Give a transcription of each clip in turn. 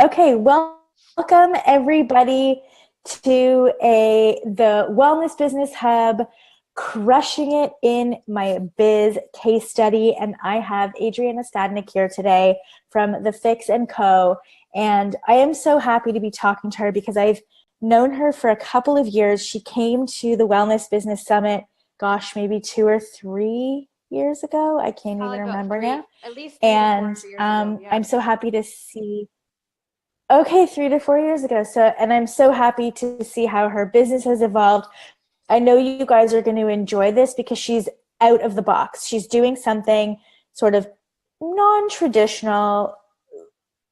Okay, welcome everybody to the Wellness Business Hub, crushing it in my biz case study. And I have Adrianna Stadnyk here today from the Fix & Co. And I am so happy to be talking to her because I've known her for a couple of years. She came to the Wellness Business Summit, gosh, maybe 2 or 3 years ago. I can't Probably even about remember three, now. at least 3 to 4 years ago. And Yeah. I'm so happy to see. Okay, 3 to 4 years ago. And I'm so happy to see how her business has evolved. I know you guys are going to enjoy this because she's out of the box. She's doing something sort of non-traditional,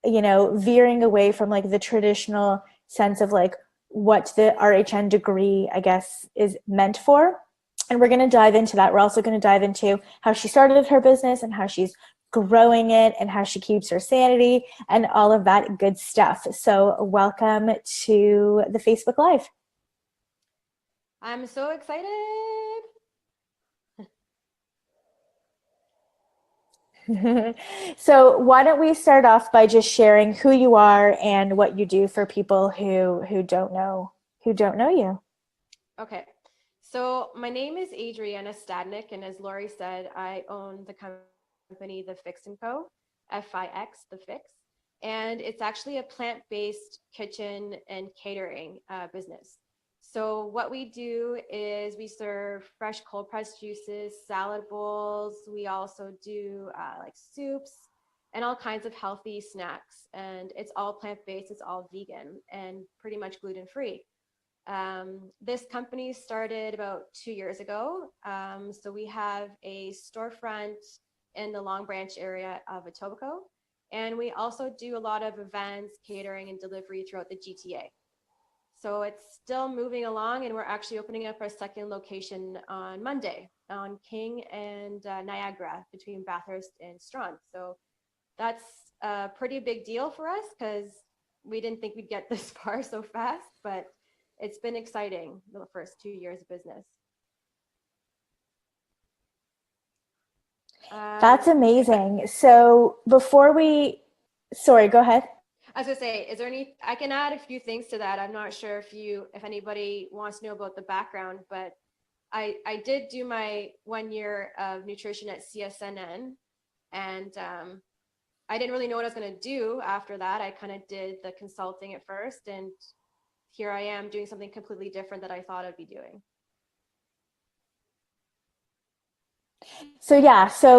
veering away from like the traditional sense of like what the RHN degree, I guess, is meant for. And we're going to dive into that. We're also going to dive into how she started her business and how she's growing it and how she keeps her sanity and all of that good stuff. So welcome to the Facebook Live. I'm so excited. So why don't we start off by just sharing who you are and what you do for people who don't know you. Okay. So my name is Adrianna Stadnyk, and as Lori said, I own the company, The Fix & Co., F-I-X, The Fix. And it's actually a plant-based kitchen and catering business. So what we do is we serve fresh cold pressed juices, salad bowls. We also do like soups and all kinds of healthy snacks. And it's all plant-based, it's all vegan and pretty much gluten-free. This company started about 2 years ago. So we have a storefront in the Long Branch area of Etobicoke. And we also do a lot of events, catering, and delivery throughout the GTA. So it's still moving along, and we're actually opening up our second location on Monday on King and Niagara between Bathurst and Strawn. So that's a pretty big deal for us because we didn't think we'd get this far so fast, but it's been exciting the first 2 years of business. That's amazing. So sorry, go ahead. I was gonna say, is there I can add a few things to that. I'm not sure if anybody wants to know about the background, but I did do my 1 year of nutrition at CSNN, and I didn't really know what I was going to do after that. I kind of did the consulting at first, and here I am doing something completely different that I thought I'd be doing. So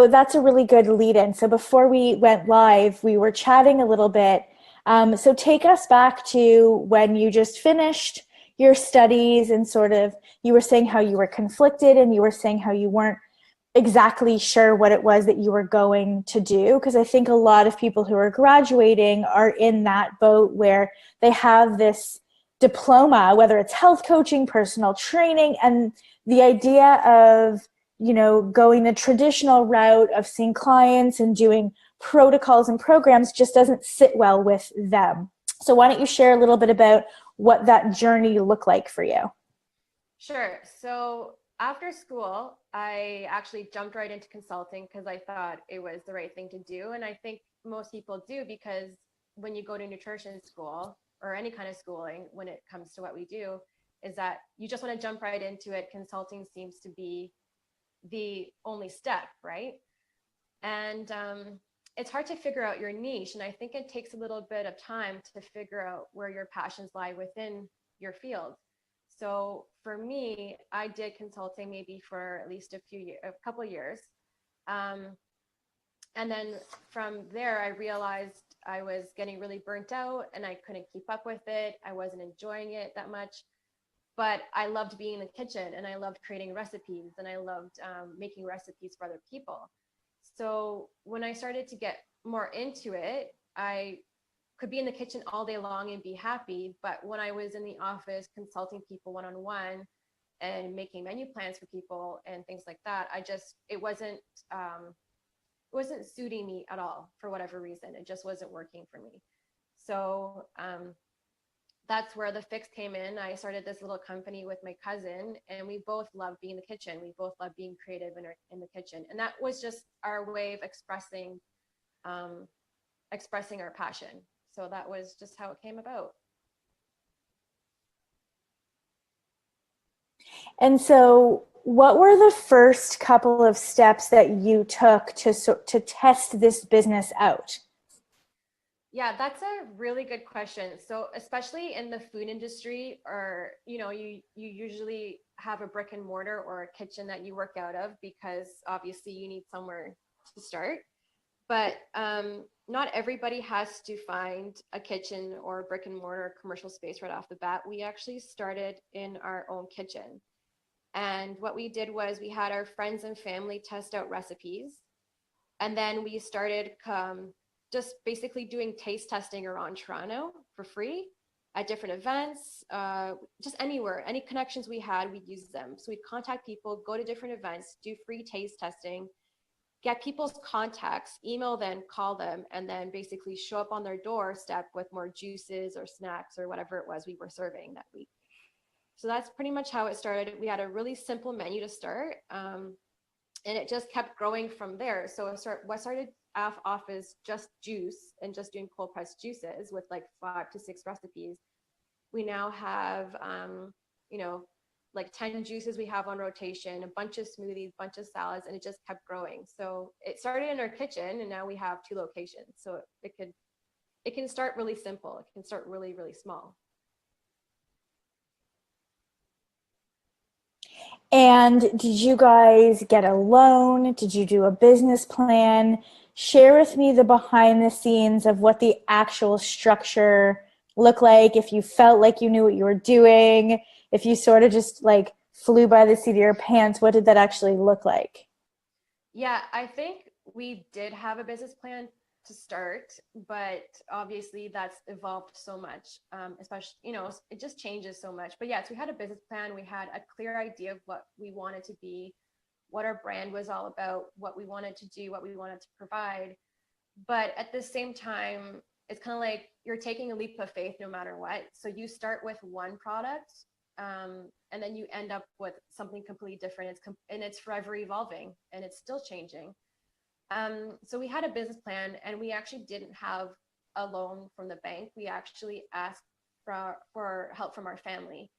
that's a really good lead in. So before we went live, we were chatting a little bit. So take us back to when you just finished your studies and sort of, you were saying how you were conflicted and you were saying how you weren't exactly sure what it was that you were going to do. Because I think a lot of people who are graduating are in that boat where they have this diploma, whether it's health coaching, personal training, and the idea of going the traditional route of seeing clients and doing protocols and programs just doesn't sit well with them. So why don't you share a little bit about what that journey looked like for you? Sure. So after school, I actually jumped right into consulting because I thought it was the right thing to do. And I think most people do, because when you go to nutrition school or any kind of schooling, when it comes to what we do, is that you just want to jump right into it. Consulting seems to be the only step, right? And it's hard to figure out your niche. And I think it takes a little bit of time to figure out where your passions lie within your field. So for me, I did consulting maybe for at least a couple of years. And then from there, I realized I was getting really burnt out and I couldn't keep up with it. I wasn't enjoying it that much. But I loved being in the kitchen and I loved creating recipes and I loved making recipes for other people. So when I started to get more into it, I could be in the kitchen all day long and be happy. But when I was in the office consulting people one-on-one and making menu plans for people and things like that, it wasn't suiting me at all for whatever reason. It just wasn't working for me. So that's where the Fix came in. I started this little company with my cousin, and we both love being in the kitchen. We both love being creative in the kitchen, and that was just our way of expressing our passion. So that was just how it came about. And so, what were the first couple of steps that you took to test this business out? Yeah, that's a really good question. So, especially in the food industry, or you usually have a brick and mortar or a kitchen that you work out of, because obviously you need somewhere to start. But not everybody has to find a kitchen or brick and mortar commercial space right off the bat. We actually started in our own kitchen. And what we did was we had our friends and family test out recipes. And then we started just basically doing taste testing around Toronto for free at different events, just anywhere, any connections we had, we'd use them. So we'd contact people, go to different events, do free taste testing, get people's contacts, email them, call them, and then basically show up on their doorstep with more juices or snacks or whatever it was we were serving that week. So that's pretty much how it started. We had a really simple menu to start, and it just kept growing from there. So what started off as just juice and just doing cold pressed juices with like 5 to 6 recipes. We now have, you know, like 10 juices we have on rotation, a bunch of smoothies, bunch of salads, and it just kept growing. So it started in our kitchen, and now we have 2 locations. So it can start really simple. It can start really, really small. And did you guys get a loan? Did you do a business plan? Share with me the behind the scenes of what the actual structure looked like, if you felt like you knew what you were doing, if you sort of just like flew by the seat of your pants, what did that actually look like? Yeah, I think we did have a business plan to start, but obviously that's evolved so much. Especially, it just changes so much. But yes, we had a business plan. We had a clear idea of what we wanted to be, what our brand was all about, what we wanted to do, what we wanted to provide. But at the same time, it's kind of like you're taking a leap of faith no matter what. So you start with one product, and then you end up with something completely different. And it's forever evolving, and it's still changing. So we had a business plan, and we actually didn't have a loan from the bank. We actually asked for help from our family,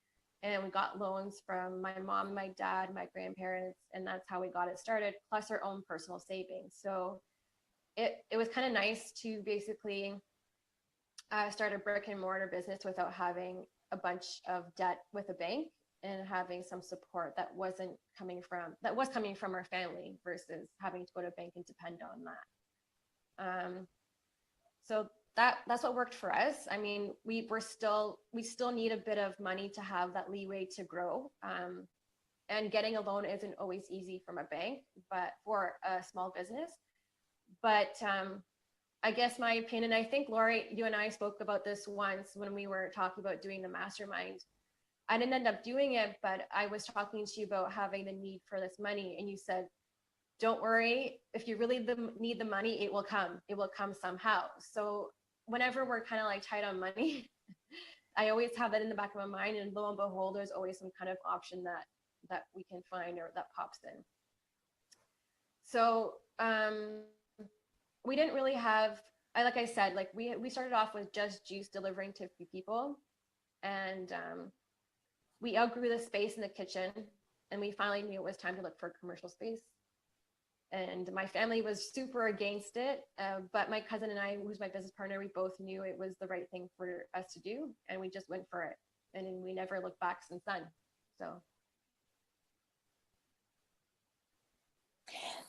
and we got loans from my mom, my dad, my grandparents, and that's how we got it started, plus our own personal savings. So it was kind of nice to basically start a brick and mortar business without having a bunch of debt with a bank, and having some support that was coming from our family versus having to go to a bank and depend on that. So that's what worked for us. I mean, we still need a bit of money to have that leeway to grow. And getting a loan isn't always easy from a bank, but for a small business. But I guess my opinion, I think Lori, you and I spoke about this once when we were talking about doing the mastermind. I didn't end up doing it, but I was talking to you about having the need for this money. And you said, don't worry, if you really need the money, it will come. It will come somehow. So whenever we're kind of like tight on money, I always have that in the back of my mind. And lo and behold, there's always some kind of option that we can find or that pops in. So we didn't really have, like I said, like we started off with just juice delivering to a few people, and we outgrew the space in the kitchen, and we finally knew it was time to look for a commercial space. And my family was super against it, but my cousin and I, who's my business partner, we both knew it was the right thing for us to do, and we just went for it, and we never looked back since then. So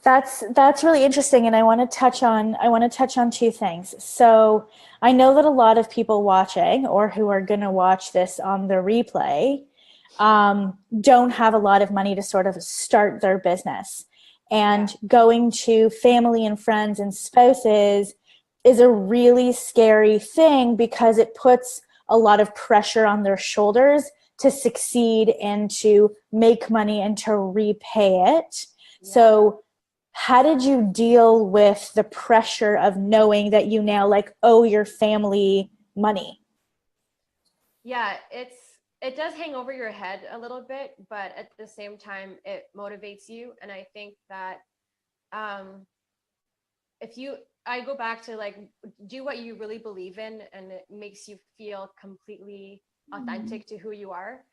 That's really interesting, and I want to touch on two things. So I know that a lot of people watching or who are going to watch this on the replay don't have a lot of money to sort of start their business, and yeah, going to family and friends and spouses is a really scary thing because it puts a lot of pressure on their shoulders to succeed and to make money and to repay it. yeah. So how did you deal with the pressure of knowing that you now like owe your family money? Yeah, it does hang over your head a little bit, but at the same time, it motivates you. And I think that um, if you I go back to like, do what you really believe in, and it makes you feel completely authentic to who you are.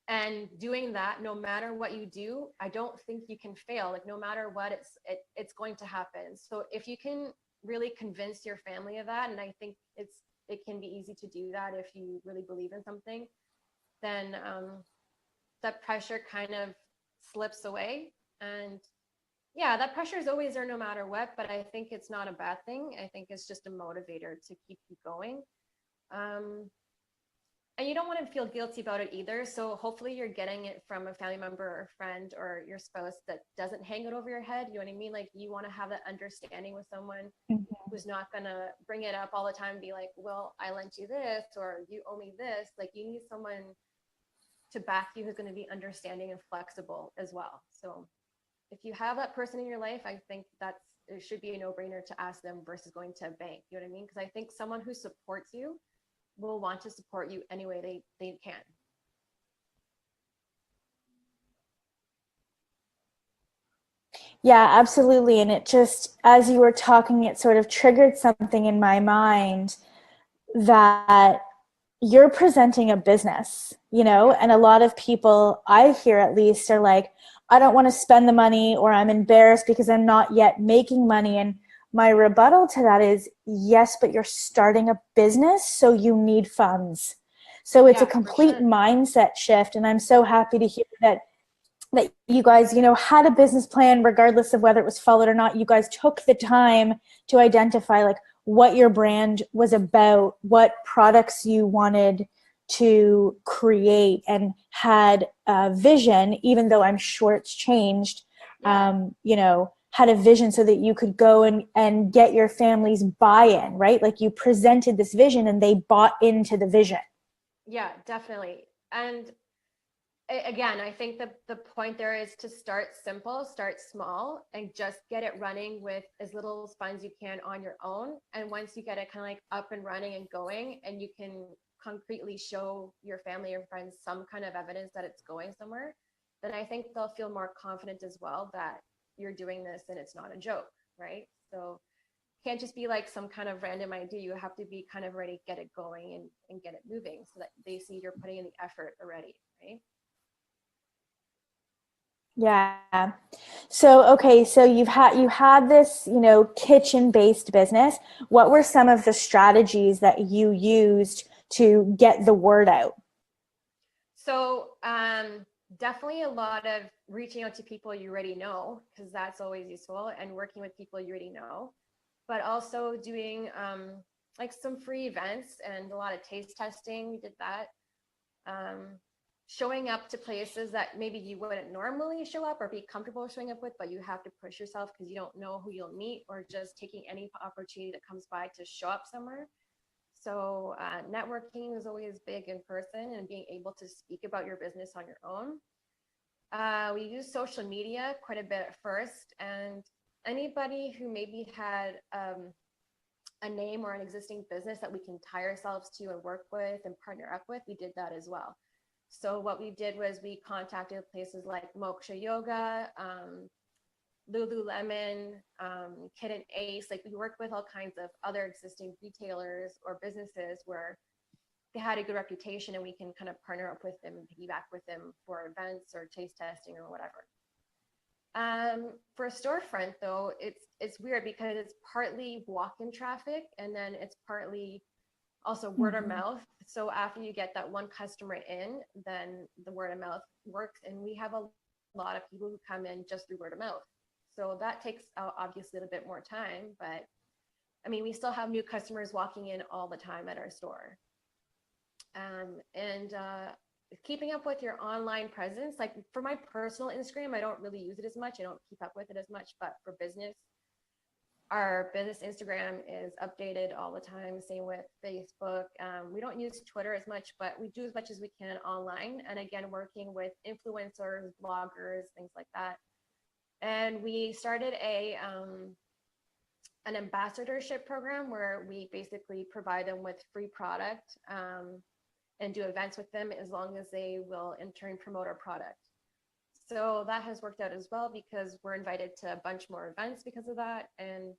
And doing that, no matter what you do, I don't think you can fail. Like no matter what, it's going to happen. So if you can really convince your family of that, and I think it can be easy to do that if you really believe in something, then that pressure kind of slips away. And yeah, that pressure is always there no matter what, but I think it's not a bad thing. I think it's just a motivator to keep you going. Um, and you don't want to feel guilty about it either. So hopefully you're getting it from a family member or friend or your spouse that doesn't hang it over your head. You know what I mean? Like you want to have that understanding with someone who's not going to bring it up all the time and be like, well, I lent you this or you owe me this. Like you need someone to back you who's going to be understanding and flexible as well. So if you have that person in your life, I think it should be a no-brainer to ask them versus going to a bank. You know what I mean? Because I think someone who supports you will want to support you any way they can. Yeah, absolutely. And it just, as you were talking, it sort of triggered something in my mind that you're presenting a business, Yeah. and a lot of people I hear at least are like, I don't want to spend the money, or I'm embarrassed because I'm not yet making money. And my rebuttal to that is yes, but you're starting a business, so you need funds. So it's a Yeah, for complete sure. mindset shift. And I'm so happy to hear that you guys, had a business plan, regardless of whether it was followed or not. You guys took the time to identify like what your brand was about, what products you wanted to create, and had a vision, even though I'm sure it's changed, Yeah. had a vision so that you could go and get your family's buy-in, right? Like you presented this vision and they bought into the vision. Yeah, definitely. And again, I think the point there is to start simple, start small, and just get it running with as little funds you can on your own. And once you get it kind of like up and running and going, and you can concretely show your family or friends some kind of evidence that it's going somewhere, then I think they'll feel more confident as well that you're doing this and it's not a joke, right? So can't just be like some kind of random idea. You have to be kind of ready to get it going and get it moving so that they see you're putting in the effort already, right? Yeah. So okay, so you had this, kitchen-based business. What were some of the strategies that you used to get the word out? So definitely a lot of reaching out to people you already know, because that's always useful, and working with people you already know, but also doing like some free events and a lot of taste testing. We did that. Um, Showing up to places that maybe you wouldn't normally show up or be comfortable showing up with, but you have to push yourself because you don't know who you'll meet, or just taking any opportunity that comes by to show up somewhere. So networking is always big in person, and being able to speak about your business on your own. We use social media quite a bit at first, and anybody who maybe had a name or an existing business that we can tie ourselves to and work with and partner up with, we did that as well. So what we did was we contacted places like Moksha Yoga, Lululemon, Kid and Ace. Like we worked with all kinds of other existing retailers or businesses where they had a good reputation, and we can kind of partner up with them and piggyback with them for events or taste testing or whatever. For a storefront though, it's weird because it's partly walk-in traffic, and then it's partly also word of Mm-hmm. mouth. So after you get that one customer in, then the word of mouth works, and we have a lot of people who come in just through word of mouth. So that takes obviously a bit more time, but I mean, we still have new customers walking in all the time at our store. And keeping up with your online presence, like for my personal Instagram, I don't really use it as much. I don't keep up with it as much, but for business, our business Instagram is updated all the time. Same with Facebook. We don't use Twitter as much, but we do as much as we can online. And again, working with influencers, bloggers, things like that. And we started an ambassadorship program where we basically provide them with free product and do events with them as long as they will in turn promote our product. So that has worked out as well because we're invited to a bunch more events because of that. And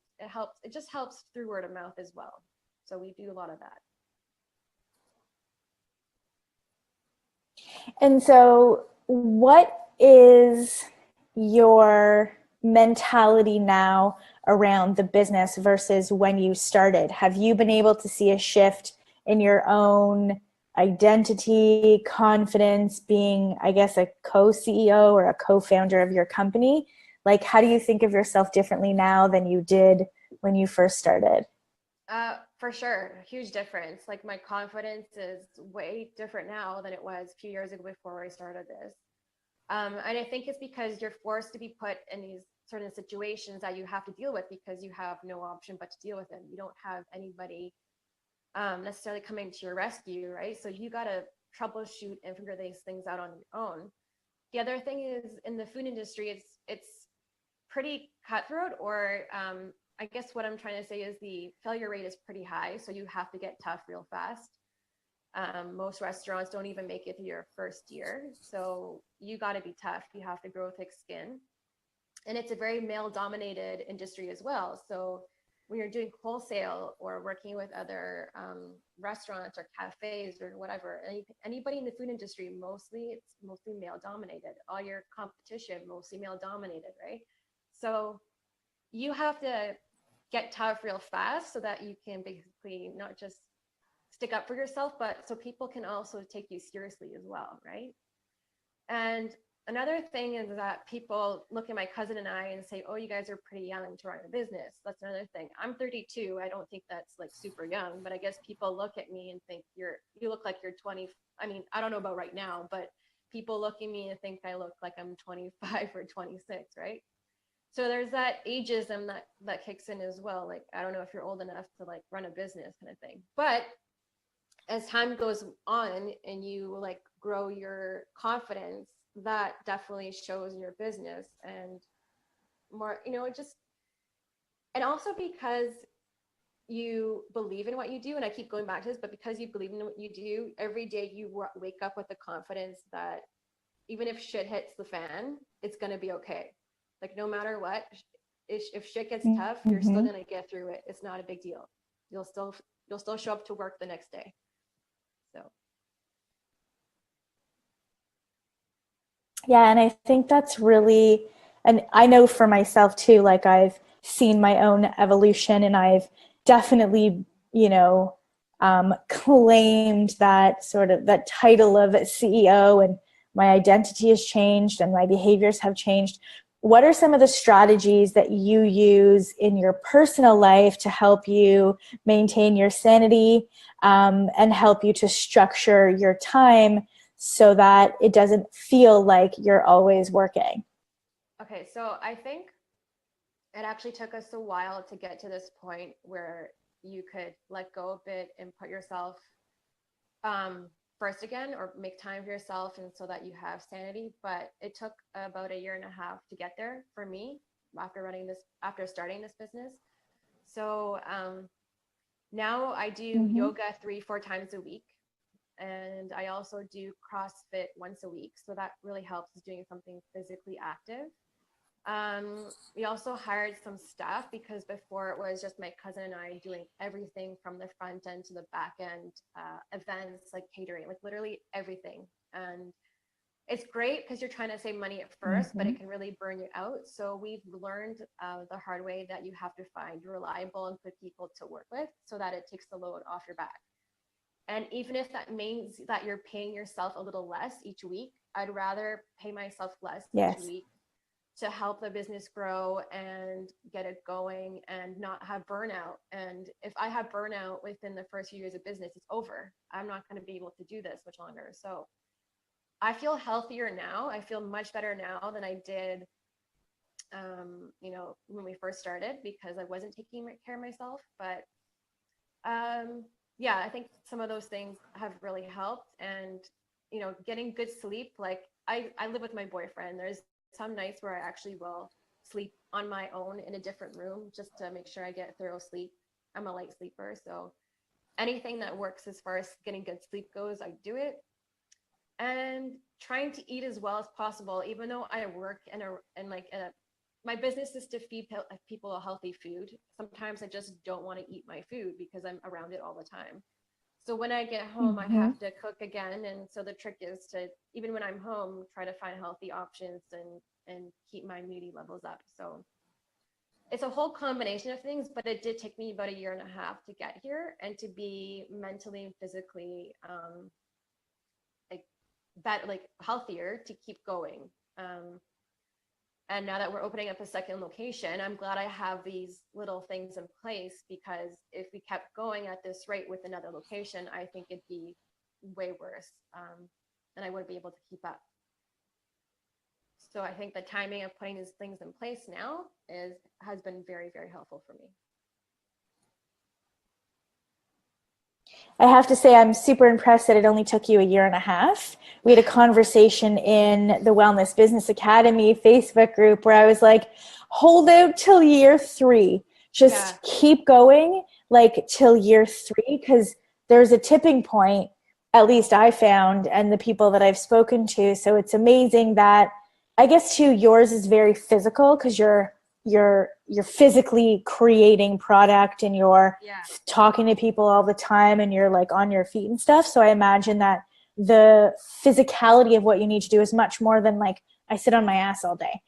it just helps through word of mouth as well. So we do a lot of that. And so, what is your mentality now around the business versus when you started? Have you been able to see a shift in your own identity, confidence, being, I guess, a co-CEO or a co-founder of your company? Like, how do you think of yourself differently now than you did when you first started? For sure, a huge difference. Like my confidence is way different now than it was a few years ago before I started this. And I think it's because you're forced to be put in these certain situations that you have to deal with because you have no option but to deal with them. You don't have anybody necessarily coming to your rescue, right? So you got to troubleshoot and figure these things out on your own. The other thing is in the food industry, it's pretty cutthroat, or I guess what I'm trying to say is the failure rate is pretty high. So you have to get tough real fast. Most restaurants don't even make it through your first year. So you got to be tough. You have to grow thick skin. And it's a very male dominated industry as well. So when you're doing wholesale or working with other restaurants or cafes or whatever, anybody in the food industry, it's mostly male dominated. All your competition, mostly male dominated, right? So you have to get tough real fast so that you can basically not just stick up for yourself, but so people can also take you seriously as well, right? And another thing is that people look at my cousin and I and say, oh, you guys are pretty young to run a business. That's another thing. I'm 32. I don't think that's like super young, but I guess people look at me and think you look like you're 20. I mean, I don't know about right now, but people look at me and think I look like I'm 25 or 26, right? So there's that ageism that kicks in as well. Like, I don't know if you're old enough to like run a business kind of thing. But as time goes on and you like grow your confidence, that definitely shows in your business and more, it just, and also because you believe in what you do, and I keep going back to this, but because you believe in what you do, every day you wake up with the confidence that even if shit hits the fan, it's going to be okay. Like no matter what, if shit gets tough, you're still Mm-hmm. going to get through it. It's not a big deal. You'll still show up to work the next day. So Yeah, and I think that's really, and I know for myself too, like I've seen my own evolution and I've definitely, claimed that sort of that title of CEO, and my identity has changed and my behaviors have changed. What are some of the strategies that you use in your personal life to help you maintain your sanity, and help you to structure your time so that it doesn't feel like you're always working? okay, so I think it actually took us a while to get to this point where you could let go a bit and put yourself um, first again, or make time for yourself, and so that you have sanity. But it took about a year and a half to get there for me after starting this business. So now I do Mm-hmm. yoga 3-4 times a week, and I also do CrossFit once a week. So that really helps, is doing something physically active. We also hired some staff because before it was just my cousin and I doing everything from the front end to the back end, events like catering, like literally everything. And it's great because you're trying to save money at first, but Mm-hmm. it can really burn you out. So we've learned the hard way that you have to find reliable and good people to work with so that it takes the load off your back. And even if that means that you're paying yourself a little less each week, I'd rather pay myself less each Yes. week to help the business grow and get it going and not have burnout. And if I have burnout within the first few years of business, it's over. I'm not going to be able to do this much longer. So I feel healthier now. I feel much better now than I did, when we first started, because I wasn't taking care of myself. But yeah, I think some of those things have really helped. And, getting good sleep, like I live with my boyfriend. There's some nights where I actually will sleep on my own in a different room just to make sure I get thorough sleep. I'm a light sleeper. So anything that works as far as getting good sleep goes, I do it. and trying to eat as well as possible, even though I work my business is to feed people a healthy food. Sometimes I just don't want to eat my food because I'm around it all the time. So when I get home, I Mm-hmm. have to cook again. And so the trick is to, even when I'm home, try to find healthy options and keep my immunity levels up. So it's a whole combination of things, but it did take me about a year and a half to get here and to be mentally and physically like like healthier to keep going. Um, and now that we're opening up a second location, I'm glad I have these little things in place, because if we kept going at this rate with another location, I think it'd be way worse. And I wouldn't be able to keep up. So I think the timing of putting these things in place now has been very, very helpful for me. I have to say, I'm super impressed that it only took you a year and a half. We had a conversation in the Wellness Business Academy Facebook group where I was like, hold out till year 3. Just keep going like till year 3, because there's a tipping point, at least I found, and the people that I've spoken to. So it's amazing that, I guess too, yours is very physical because you're physically creating product and you're talking to people all the time and you're like on your feet and stuff. So I imagine that the physicality of what you need to do is much more than like, I sit on my ass all day,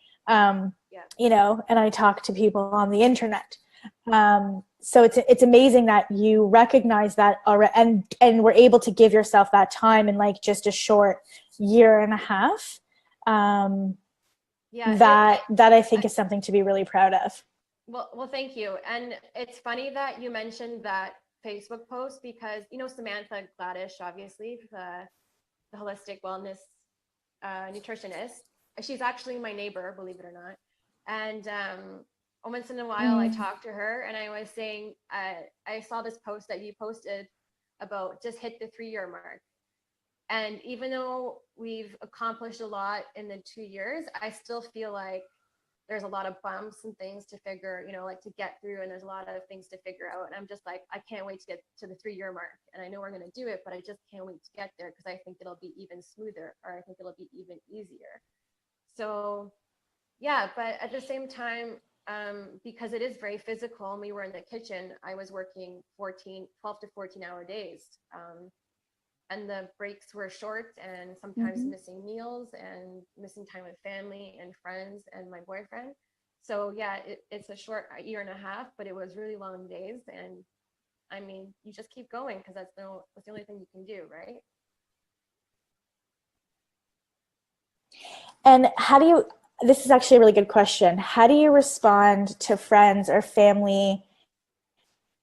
you know, and I talk to people on the internet. So it's amazing that you recognize that already, and were able to give yourself that time in like just a short year and a half. That I think is something to be really proud of. Well, thank you. And it's funny that you mentioned that Facebook post, because, you know, Samantha Gladish, obviously, the holistic wellness nutritionist, she's actually my neighbor, believe it or not. And once in a while, I talk to her, and I was saying, I saw this post that you posted about just hit the 3-year mark. And even though we've accomplished a lot in the 2 years, I still feel like there's a lot of bumps and things to figure, you know, like to get through. And there's a lot of things to figure out. And I'm just like, I can't wait to get to the 3-year mark. And I know we're going to do it, but I just can't wait to get there, because I think it'll be even smoother, or I think it'll be even easier. So yeah, but at the same time, because it is very physical and we were in the kitchen, I was working 12 to 14-hour days. And the breaks were short, and sometimes missing meals and missing time with family and friends and my boyfriend. So yeah, it's a short year and a half, but it was really long days. And I mean, you just keep going, because that's the only thing you can do, right? And this is actually a really good question. How do you respond to friends or family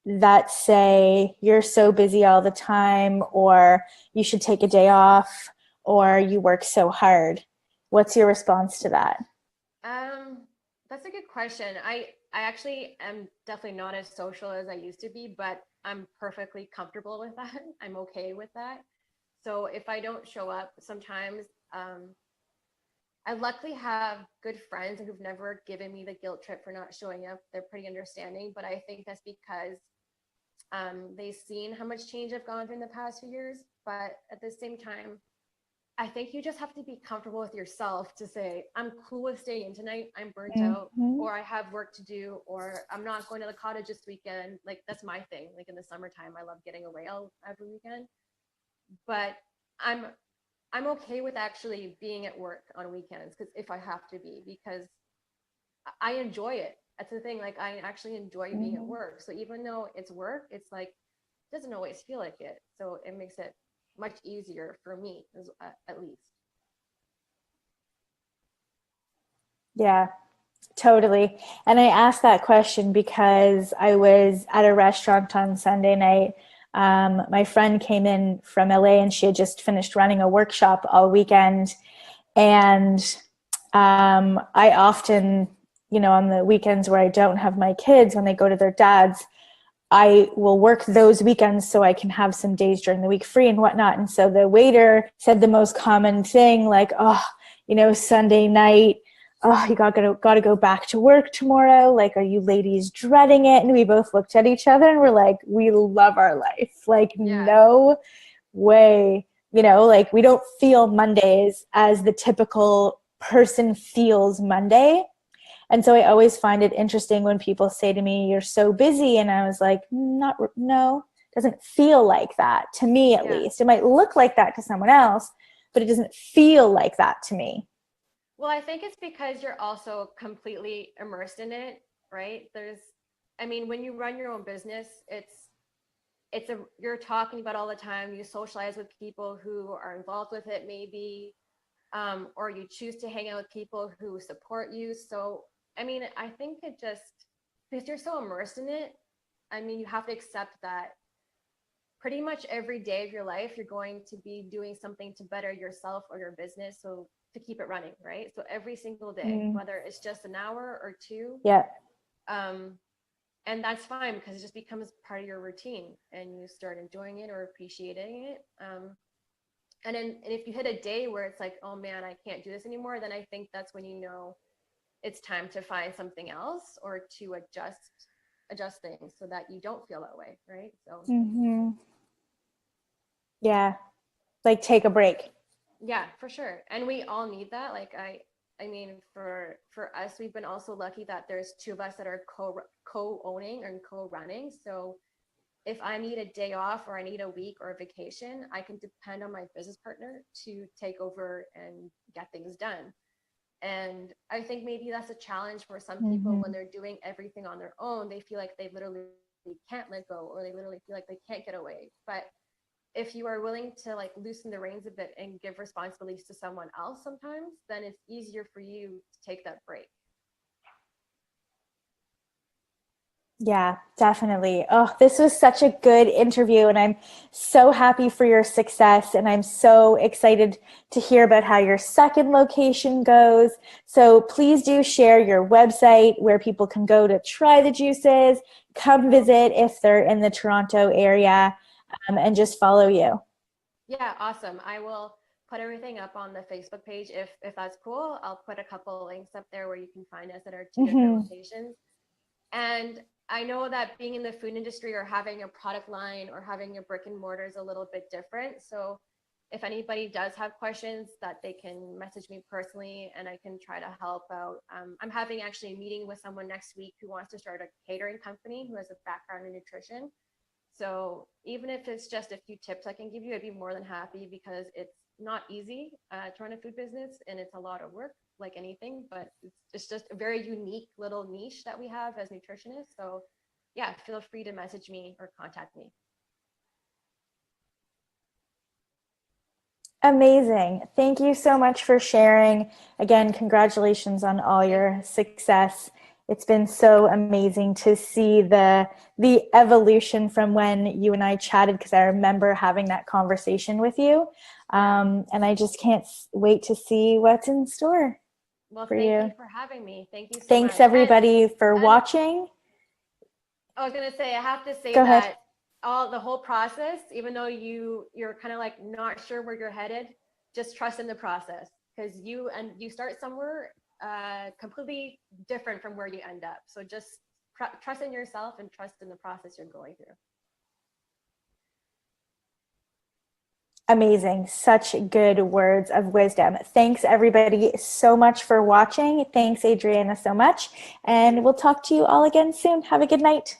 that say you're so busy all the time, or you should take a day off, or you work so hard? What's your response to that? That's a good question. I actually am definitely not as social as I used to be, but I'm perfectly comfortable with that. I'm okay with that. So if I don't show up sometimes, I luckily have good friends who've never given me the guilt trip for not showing up. They're pretty understanding, but I think that's because they've seen how much change I've gone through in the past few years. But at the same time, I think you just have to be comfortable with yourself to say, I'm cool with staying in tonight. I'm burnt out, or I have work to do, or I'm not going to the cottage this weekend. Like, that's my thing. Like in the summertime, I love getting away every weekend. But I'm okay with actually being at work on weekends, because if I have to be, because I enjoy it. That's the thing. Like, I actually enjoy being at work. So even though it's work, it's like, it doesn't always feel like it. So it makes it much easier for me, at least. Yeah, totally. And I asked that question because I was at a restaurant on Sunday night. My friend came in from LA, and she had just finished running a workshop all weekend. And I often, you know, on the weekends where I don't have my kids, when they go to their dads, I will work those weekends so I can have some days during the week free and whatnot. And so the waiter said the most common thing, like, oh, you know, Sunday night, oh, you got to go back to work tomorrow. Like, are you ladies dreading it? And we both looked at each other and we're like, we love our life. Like, no way. You know, like we don't feel Mondays as the typical person feels Monday. And so I always find it interesting when people say to me, you're so busy. And I was like, not, no, it doesn't feel like that to me, at Yeah. least. It might look like that to someone else, but it doesn't feel like that to me. Well, I think it's because you're also completely immersed in it, right? I mean, when you run your own business, you're talking about all the time. You socialize with people who are involved with it, maybe, or you choose to hang out with people who support you. So, I mean, I think it just, because you're so immersed in it, I mean, you have to accept that pretty much every day of your life, you're going to be doing something to better yourself or your business. So to keep it running, right? So every single day, Mm, whether it's just an hour or two, yeah. um, and that's fine because it just becomes part of your routine and you start enjoying it or appreciating it. And if you hit a day where it's like, oh man, I can't do this anymore, then I think that's when you know it's time to find something else or to adjust things so that you don't feel that way, right? So Mm-hmm. Yeah. Like take a break. yeah, for sure. And we all need that. Like I mean for us, we've been also lucky that there's two of us that are co-owning and co-running. So if I need a day off or I need a week or a vacation, I can depend on my business partner to take over and get things done. And I think maybe that's a challenge for some people when Mm-hmm. they're doing everything on their own. They feel like they literally can't let go or they literally feel like they can't get away. But if you are willing to like loosen the reins a bit and give responsibilities to someone else sometimes, then it's easier for you to take that break. Yeah, definitely. Oh, this was such a good interview, and I'm so happy for your success. And I'm so excited to hear about how your second location goes. So please do share your website where people can go to try the juices, come visit if they're in the Toronto area, and just follow you. Yeah, awesome. I will put everything up on the Facebook page if that's cool. I'll put a couple links up there where you can find us at our two different Mm-hmm. locations. And I know that being in the food industry or having a product line or having a brick and mortar is a little bit different. So if anybody does have questions that they can message me personally and I can try to help out. I'm having actually a meeting with someone next week who wants to start a catering company who has a background in nutrition. So even if it's just a few tips I can give you, I'd be more than happy because it's not easy to run a food business and it's a lot of work like anything, but it's just a very unique little niche that we have as nutritionists. So yeah, feel free to message me or contact me. Amazing. Thank you so much for sharing. Again, congratulations on all Thank your you. success. It's been so amazing to see the evolution from when you and I chatted because I remember having that conversation with you. Yeah. And I just can't wait to see what's in store Well, for thank you you. for having me. Thank you so Thanks much. everybody for And watching. I was gonna say, I have to say Go ahead. that the whole process, even though you're kind of like not sure where you're headed, just trust in the process because you start somewhere completely different from where you end up. So just trust in yourself and trust in the process you're going through. Amazing. Such good words of wisdom. Thanks, everybody, so much for watching. Thanks, Adrianna, so much. Thank And you. we'll talk to you all again soon. Have a good night.